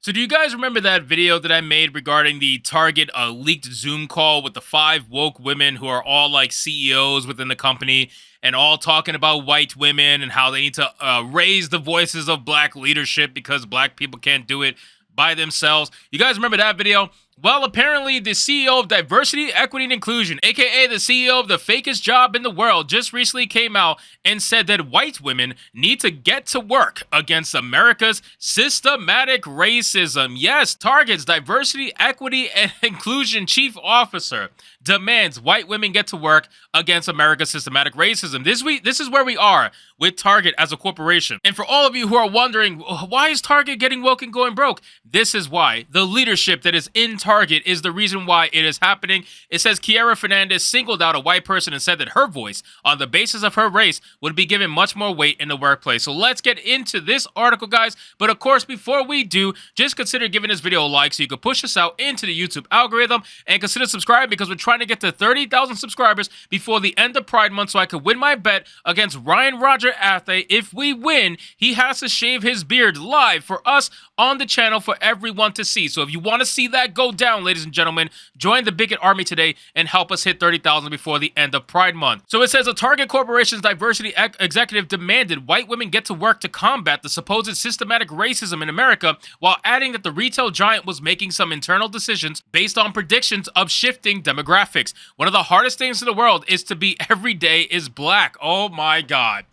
So do you guys remember that video that I made regarding the Target leaked Zoom call with the 5 woke women who are all like CEOs within the company and all talking about white women and how they need to raise the voices of black leadership because black people can't do it by themselves? You guys remember that video? Well, apparently the CEO of Diversity, Equity, and Inclusion, aka the CEO of the fakest job in the world, just recently came out and said that white women need to get to work against America's systematic racism. Yes, Target's Diversity, Equity, and Inclusion Chief Officer demands white women get to work against America's systematic racism. This is where we are with Target as a corporation. And for all of you who are wondering, why is Target getting woke and going broke? This is why. The leadership that is in Target is the reason why it is happening. It says Kiara Fernandez singled out a white person and said that her voice, on the basis of her race, would be given much more weight in the workplace. So let's get into this article, guys. But of course, before we do, just consider giving this video a like so you can push us out into the YouTube algorithm, and consider subscribing because we're trying to get to 30,000 subscribers before the end of Pride Month so I could win my bet against Ryan Roger Athe. If we win, he has to shave his beard live for us on the channel for everyone to see. So if you want to see that go down, ladies and gentlemen, join the Bigot Army today and help us hit 30,000 before the end of Pride Month. So it says a Target Corporation's diversity executive demanded white women get to work to combat the supposed systematic racism in America, while adding that the retail giant was making some internal decisions based on predictions of shifting demographics. One of the hardest things in the world is to be every day is black. Oh my God.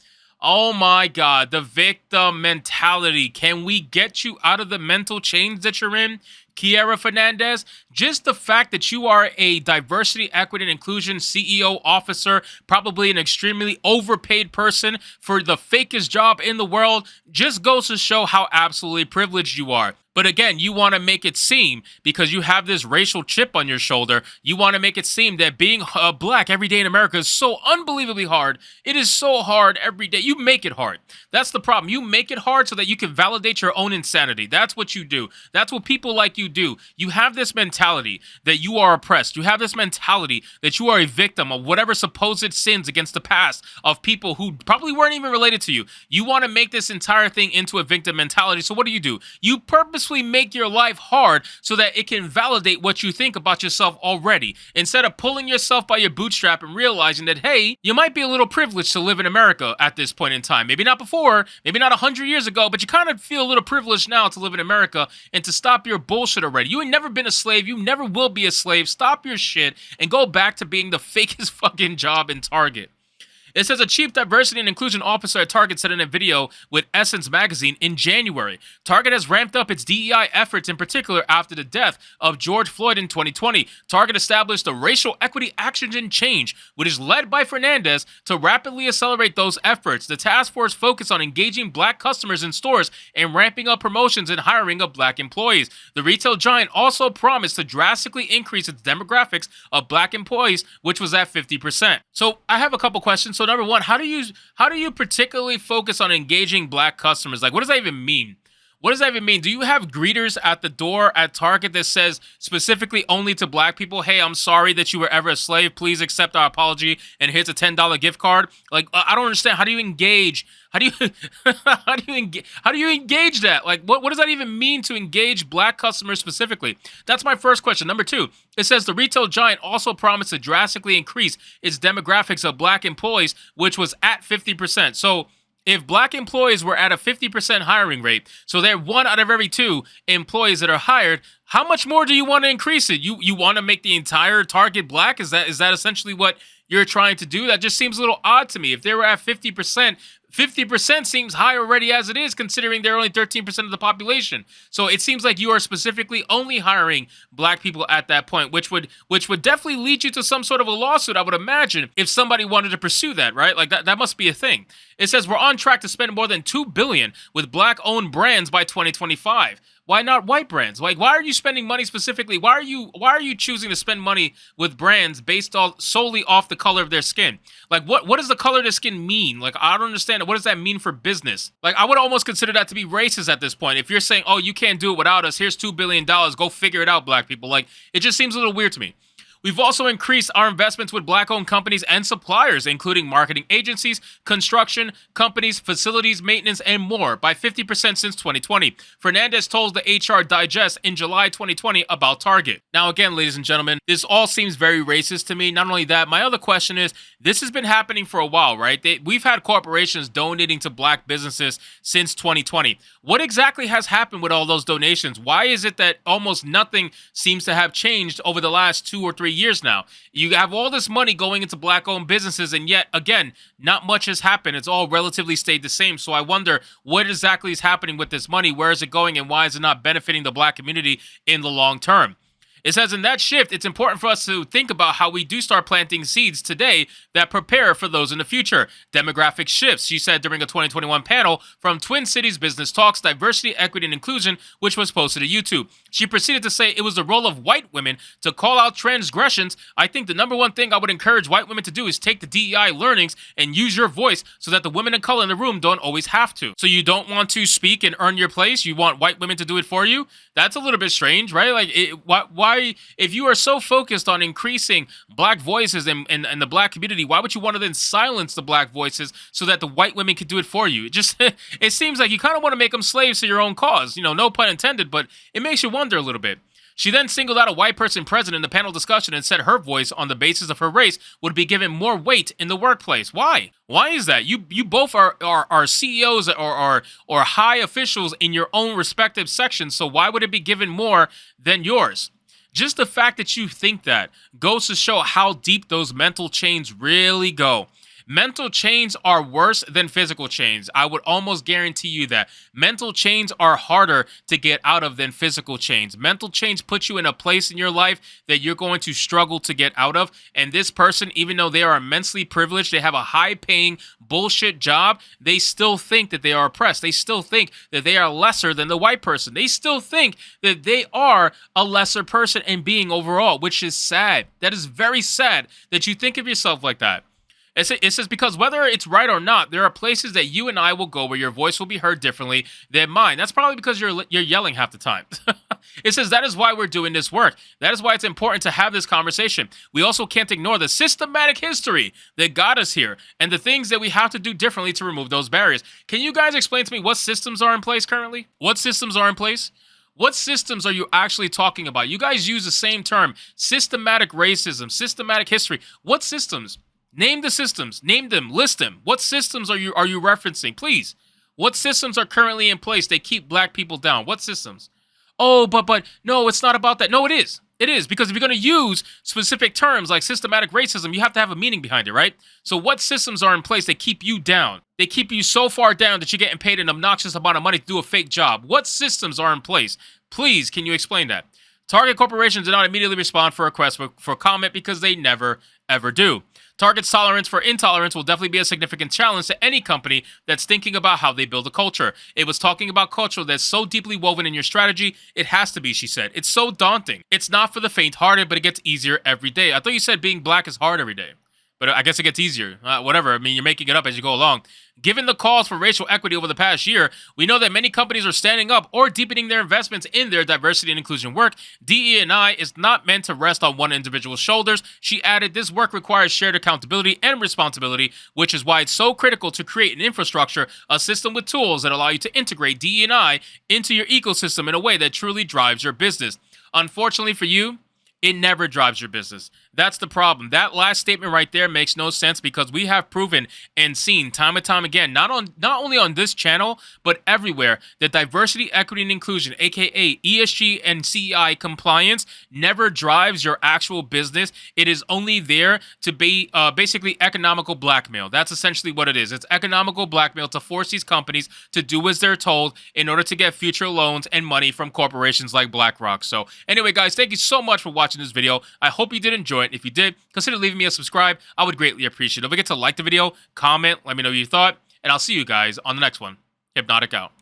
Oh my God, the victim mentality. Can we get you out of the mental chains that you're in? Kiara Fernandez, just the fact that you are a diversity, equity, and inclusion CEO officer, probably an extremely overpaid person for the fakest job in the world, just goes to show how absolutely privileged you are. But again, you want to make it seem, because you have this racial chip on your shoulder, you want to make it seem that being black every day in America is so unbelievably hard. It is so hard every day. You make it hard. That's the problem. You make it hard so that you can validate your own insanity. That's what you do. That's what people like you do. You have this mentality that you are oppressed. You have this mentality that you are a victim of whatever supposed sins against the past of people who probably weren't even related to you. You want to make this entire thing into a victim mentality. So what do? You purposely make your life hard so that it can validate what you think about yourself already, instead of pulling yourself by your bootstrap and realizing that, hey, you might be a little privileged to live in America at this point in time. Maybe not before, maybe not 100 years ago, but you kind of feel a little privileged now to live in America and to stop your bullshit already. You ain't never been a slave. You never will be a slave. Stop your shit and go back to being the fakest fucking job in Target. It says a chief diversity and inclusion officer at Target said in a video with Essence magazine in January, Target has ramped up its DEI efforts, in particular after the death of George Floyd in 2020. Target established the Racial Equity Action and Change, which is led by Fernandez, to rapidly accelerate those efforts. The task force focused on engaging black customers in stores and ramping up promotions and hiring of black employees. The retail giant also promised to drastically increase its demographics of black employees, which was at 50%. So I have a couple questions. So number one, how do you particularly focus on engaging black customers? Like, what does that even mean? What does that even mean? Do you have greeters at the door at Target that says specifically only to black people, hey, I'm sorry that you were ever a slave. Please accept our apology. And here's a $10 gift card. Like, I don't understand. How do you engage? How do you how do you engage that? Like, what does that even mean to engage black customers specifically? That's my first question. Number two, it says the retail giant also promised to drastically increase its demographics of black employees, which was at 50%. So if black employees were at a 50% hiring rate, so they're 1 out of every 2 employees that are hired, how much more do you want to increase it? You want to make the entire Target black? Is that essentially what you're trying to do? That just seems a little odd to me. If they were at 50%, 50% seems high already as it is, considering they're only 13% of the population. So it seems like you are specifically only hiring black people at that point, which would definitely lead you to some sort of a lawsuit, I would imagine, if somebody wanted to pursue that, right? Like that must be a thing. It says we're on track to spend more than $2 billion with black-owned brands by 2025. Why not white brands? Like, why are you spending money specifically? Why are you choosing to spend money with brands based solely off the color of their skin? Like, what does the color of their skin mean? Like, I don't understand it. What does that mean for business? Like, I would almost consider that to be racist at this point. If you're saying, oh, you can't do it without us, here's $2 billion, go figure it out, black people. Like, it just seems a little weird to me. We've also increased our investments with black-owned companies and suppliers, including marketing agencies, construction companies, facilities, maintenance, and more by 50% since 2020. Fernandez told the HR Digest in July 2020 about Target. Now, again, ladies and gentlemen, this all seems very racist to me. Not only that, my other question is, this has been happening for a while, right? We've had corporations donating to black businesses since 2020. What exactly has happened with all those donations? Why is it that almost nothing seems to have changed over the last 2 or 3 years now? You have all this money going into black-owned businesses, and yet, again, not much has happened. It's all relatively stayed the same. So I wonder what exactly is happening with this money. Where is it going, and why is it not benefiting the black community in the long term? It says in that shift, it's important for us to think about how we do start planting seeds today that prepare for those in the future. Demographic shifts, she said during a 2021 panel from Twin Cities Business Talks, Diversity, Equity, and Inclusion, which was posted to YouTube. She proceeded to say it was the role of white women to call out transgressions. I think the number one thing I would encourage white women to do is take the DEI learnings and use your voice so that the women of color in the room don't always have to. So you don't want to speak and earn your place? You want white women to do it for you? That's a little bit strange, right? Like, why, if you are so focused on increasing black voices and the black community, why would you want to then silence the black voices so that the white women can do it for you? It just, it seems like you kind of want to make them slaves to your own cause. You know, no pun intended, but it makes you wonder a little bit. She then singled out a white person present in the panel discussion and said her voice on the basis of her race would be given more weight in the workplace. Why? Why is that? You both are CEOs or high officials in your own respective sections, so why would it be given more than yours? Just the fact that you think that goes to show how deep those mental chains really go. Mental chains are worse than physical chains. I would almost guarantee you that. Mental chains are harder to get out of than physical chains. Mental chains put you in a place in your life that you're going to struggle to get out of. And this person, even though they are immensely privileged, they have a high-paying bullshit job, they still think that they are oppressed. They still think that they are lesser than the white person. They still think that they are a lesser person and being overall, which is sad. That is very sad that you think of yourself like that. It says, because whether it's right or not, there are places that you and I will go where your voice will be heard differently than mine. That's probably because you're yelling half the time. It says that is why we're doing this work. That is why it's important to have this conversation. We also can't ignore the systematic history that got us here and the things that we have to do differently to remove those barriers. Can you guys explain to me what systems are in place currently? What systems are in place? What systems are you actually talking about? You guys use the same term, systematic racism, systematic history. What systems? Name the systems. Name them. List them. What systems are you referencing? Please. What systems are currently in place that keep black people down? What systems? Oh, but no, it's not about that. No, it is. It is, because if you're going to use specific terms like systematic racism, you have to have a meaning behind it, right? So what systems are in place that keep you down? They keep you so far down that you're getting paid an obnoxious amount of money to do a fake job. What systems are in place? Please, can you explain that? Target Corporation did not immediately respond for requests for comment because they never, ever do. Target's tolerance for intolerance will definitely be a significant challenge to any company that's thinking about how they build a culture. It was talking about culture that's so deeply woven in your strategy, it has to be, she said. It's so daunting. It's not for the faint-hearted, but it gets easier every day. I thought you said being black is hard every day. But I guess it gets easier. Whatever. I mean, you're making it up as you go along. Given the calls for racial equity over the past year, we know that many companies are standing up or deepening their investments in their diversity and inclusion work. DE&I is not meant to rest on one individual's shoulders. She added, this work requires shared accountability and responsibility, which is why it's so critical to create an infrastructure, a system with tools that allow you to integrate DE&I into your ecosystem in a way that truly drives your business. Unfortunately for you, it never drives your business. That's the problem. That last statement right there makes no sense because we have proven and seen time and time again, not only on this channel, but everywhere, that diversity, equity, and inclusion, aka ESG and CEI compliance, never drives your actual business. It is only there to be basically economical blackmail. That's essentially what it is. It's economical blackmail to force these companies to do as they're told in order to get future loans and money from corporations like BlackRock. So anyway, guys, thank you so much for watching this video. I hope you did enjoy it. If you did, consider leaving me a subscribe. I would greatly appreciate it. Don't forget to like the video, comment, let me know what you thought, and I'll see you guys on the next one. Hypnotic out.